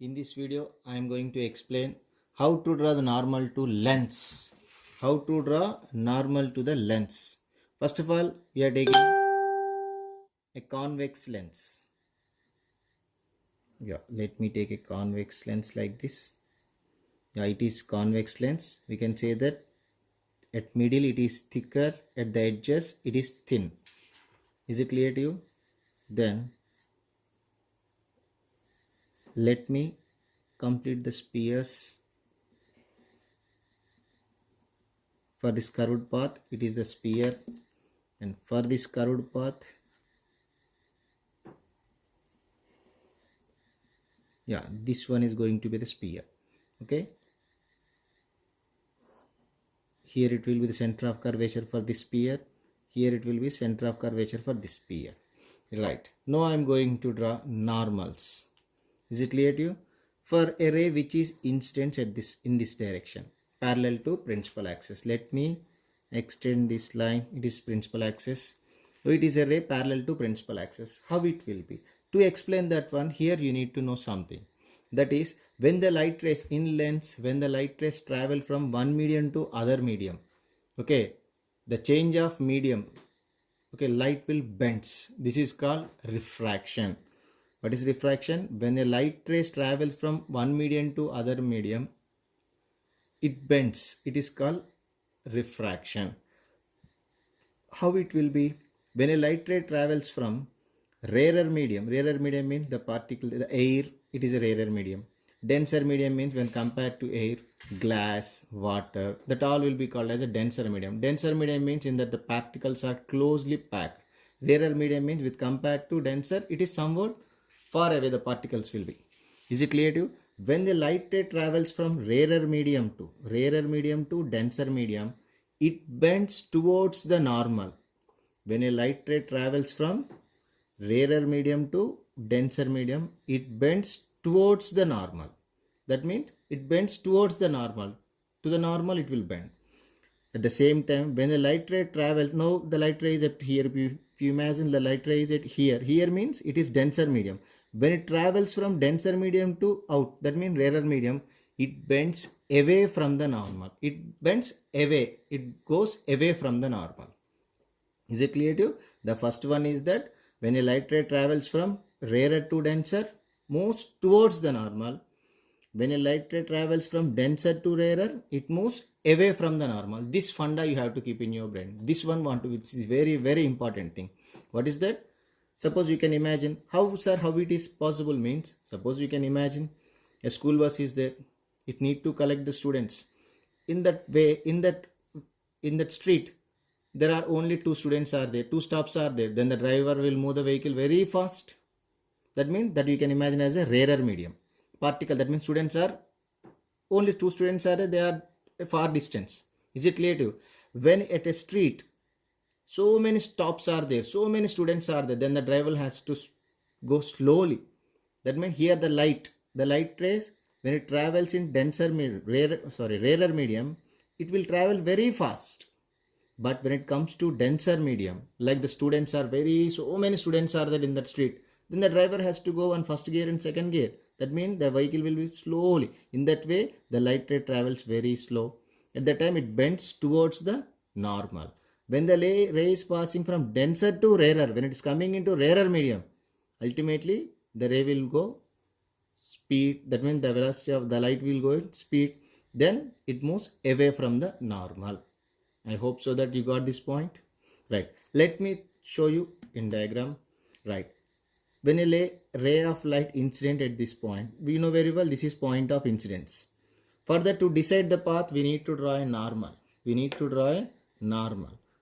In this video, I am going to explain how to draw the normal to lens. How to draw normal to the lens. First of all, we are taking a convex lens. Yeah, let me take a convex lens like this. Yeah, it is convex lens. We can say that at middle it is thicker, at the edges it is thin. Is it clear to you? Then let me complete the spheres. For this curved path, it is the sphere, and for this curved path, yeah, this one is going to be the sphere. Okay, here it will be the center of curvature for this sphere, here it will be center of curvature for this sphere. Right, now I am going to draw normals. Is it clear to you? For a ray which is incident at this in this direction, parallel to principal axis, let me extend this line. It is principal axis, so it is a ray parallel to principal axis. How it will be? To explain that one, here you need to know something. That is, when the light rays in lens, when the light rays travel from one medium to other medium, okay, the change of medium, okay, light will bends. This is called refraction. What is refraction? When a light rays travels from one medium to other medium, it bends. It is called refraction. How it will be? When a light ray travels from rarer medium means the particle, the air, it is a rarer medium. Denser medium means when compared to air, glass, water, that all will be called as a denser medium. Denser medium means in that the particles are closely packed. Rarer medium means with compared to denser, it is somewhat far away the particles will be. Is it clear to you? When the light ray travels from rarer medium to denser medium, it bends towards the normal. When a light ray travels from rarer medium to denser medium, it bends towards the normal. That means it bends towards the normal. To the normal it will bend. At the same time, when the light ray travels, now the light ray is at here. If you imagine the light ray is at here. Here means it is denser medium. When it travels from denser medium to out, that means rarer medium, it bends away from the normal. It bends away. It goes away from the normal. Is it clear to you? The first one is that when a light ray travels from rarer to denser, moves towards the normal. When a light ray travels from denser to rarer, it moves away from the normal. This funda you have to keep in your brain. This one which is very, very important thing. What is that? Suppose you can imagine how, sir, how it is possible means, suppose you can imagine a school bus is there. It need to collect the students. In that way, in that street, there are only two students are there, two stops are there. Then the driver will move the vehicle very fast. That means that you can imagine as a rarer medium. Particle, that means students are, only two students are there, they are a far distance. Is it clear to you? When at a street, so many stops are there, so many students are there, then the driver has to go slowly. That means here the light rays, when it travels in rarer medium, it will travel very fast. But when it comes to denser medium, like the students are so many students are there in that street, then the driver has to go on first gear and second gear. That means the vehicle will be slowly. In that way, the light ray travels very slow. At that time, it bends towards the normal. When the ray is passing from denser to rarer, when it is coming into rarer medium, ultimately the ray will go speed. That means the velocity of the light will go in speed. Then it moves away from the normal. I hope so that you got this point. Right. Let me show you in diagram. Right. When a ray of light incident at this point, we know very well this is point of incidence. Further, to decide the path, we need to draw a normal.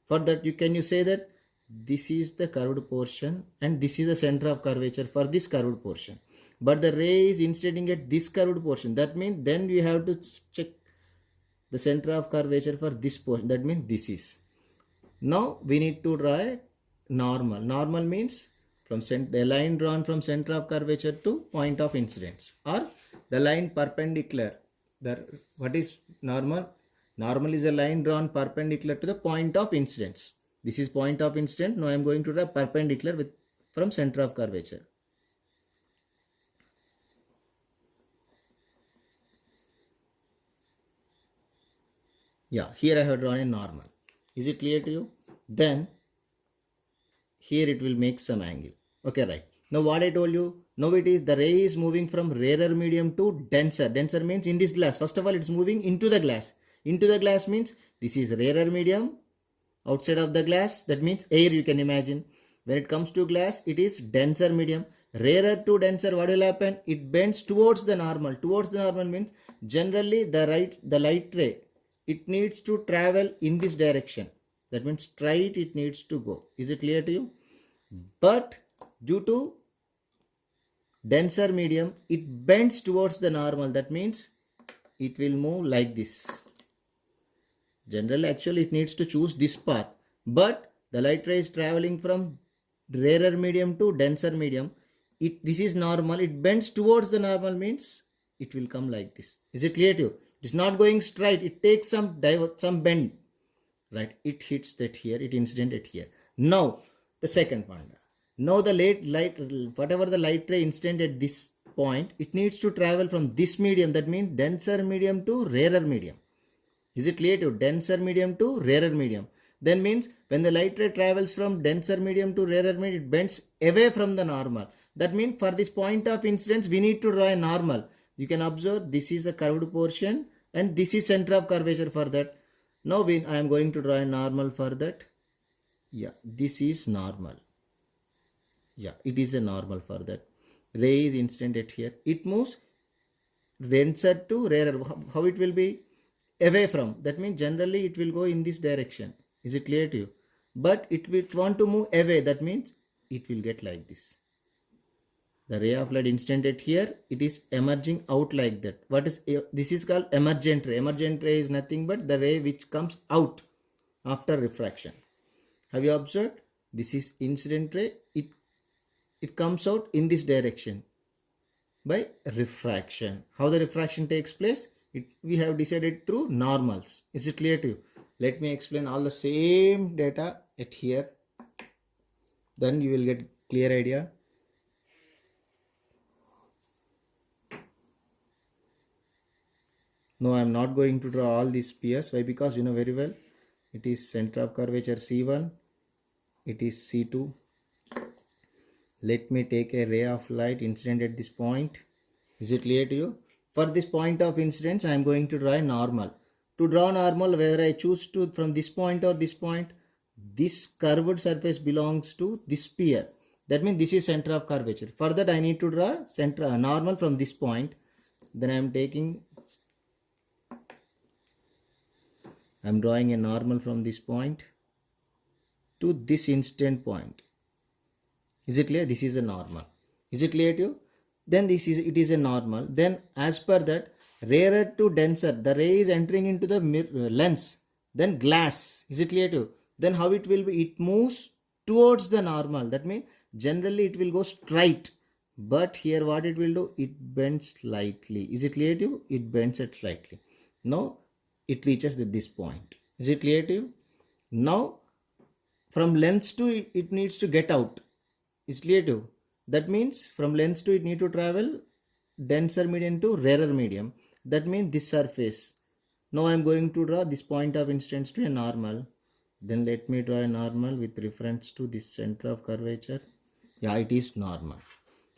For that, can you say that this is the curved portion and this is the center of curvature for this curved portion. But the ray is incidenting at this curved portion. That means then we have to check the center of curvature for this portion. That means this is. Now we need to draw a normal. Normal means from a line drawn from center of curvature to point of incidence, or the line perpendicular. What is normal? Normal is a line drawn perpendicular to the point of incidence. This is point of incidence. Now I am going to draw perpendicular from center of curvature. Yeah, here I have drawn a normal. Is it clear to you? Then here it will make some angle. Okay, right. Now what I told you, now it is the ray is moving from rarer medium to denser. Denser means in this glass. First of all, it's moving into the glass. Into the glass means this is rarer medium. Outside of the glass, that means air, you can imagine. When it comes to glass, it is denser medium. Rarer to denser, what will happen? It bends towards the normal. Towards the normal means generally the light ray, it needs to travel in this direction. That means straight it needs to go. Is it clear to you? But due to denser medium, it bends towards the normal. That means it will move like this. Generally, actually, it needs to choose this path. But the light ray is traveling from rarer medium to denser medium. This is normal. It bends towards the normal means it will come like this. Is it clear to you? It is not going straight. It takes some bend. Right? It hits that here. It incidented here. Now, the second one. Now the whatever the light ray incident at this point, it needs to travel from this medium. That means denser medium to rarer medium. Is it clear to you? Denser medium to rarer medium. Then means when the light ray travels from denser medium to rarer medium, it bends away from the normal. That means for this point of incidence, we need to draw a normal. You can observe this is a curved portion and this is center of curvature for that. Now I am going to draw a normal for that. Yeah, this is normal. Yeah, it is a normal for that. Ray is instanted here. It moves denser to rarer. How it will be? Away from. That means generally it will go in this direction. Is it clear to you? But it will want to move away. That means it will get like this. The ray of light instanted here, it is emerging out like that. What is this is called emergent ray. Emergent ray is nothing but the ray which comes out after refraction. Have you observed? This is incident ray. It comes out in this direction by refraction. How the refraction takes place? We have decided through normals. Is it clear to you? Let me explain all the same data at here. Then you will get clear idea. No, I am not going to draw all these spheres. Why? Because you know very well, it is center of curvature C1. It is C2. Let me take a ray of light incident at this point. Is it clear to you? For this point of incidence, I am going to draw a normal. To draw normal, whether I choose to from this point or this point, this curved surface belongs to this sphere. That means this is center of curvature. For that, I need to draw normal from this point. Then I am drawing a normal from this point to this instant point. Is it clear? This is a normal. Is it clear to you? Then it is a normal. Then as per that, rarer to denser, the ray is entering into the lens. Then glass. Is it clear to you? Then how it will be? It moves towards the normal. That means generally it will go straight. But here what it will do? It bends slightly. Is it clear to you? It bends it slightly. Now it reaches this point. Is it clear to you? Now from lens to it needs to get out. Is clear to you? That means from lens to it need to travel denser medium to rarer medium. That means this surface. Now I am going to draw this point of instance to a normal. Then let me draw a normal with reference to this center of curvature. Yeah, it is normal.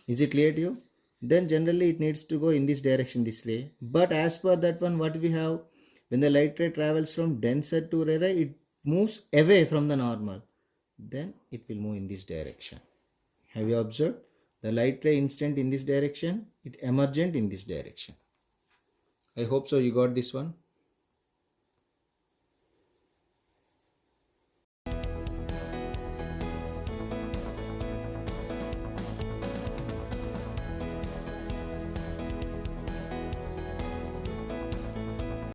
Is it clear to you? Then generally it needs to go in this direction, this way. But as per that one, what we have, when the light ray travels from denser to rarer, it moves away from the normal. Then it will move in this direction. Have you observed? The light ray instant in this direction, it emergent in this direction. I hope so you got this one.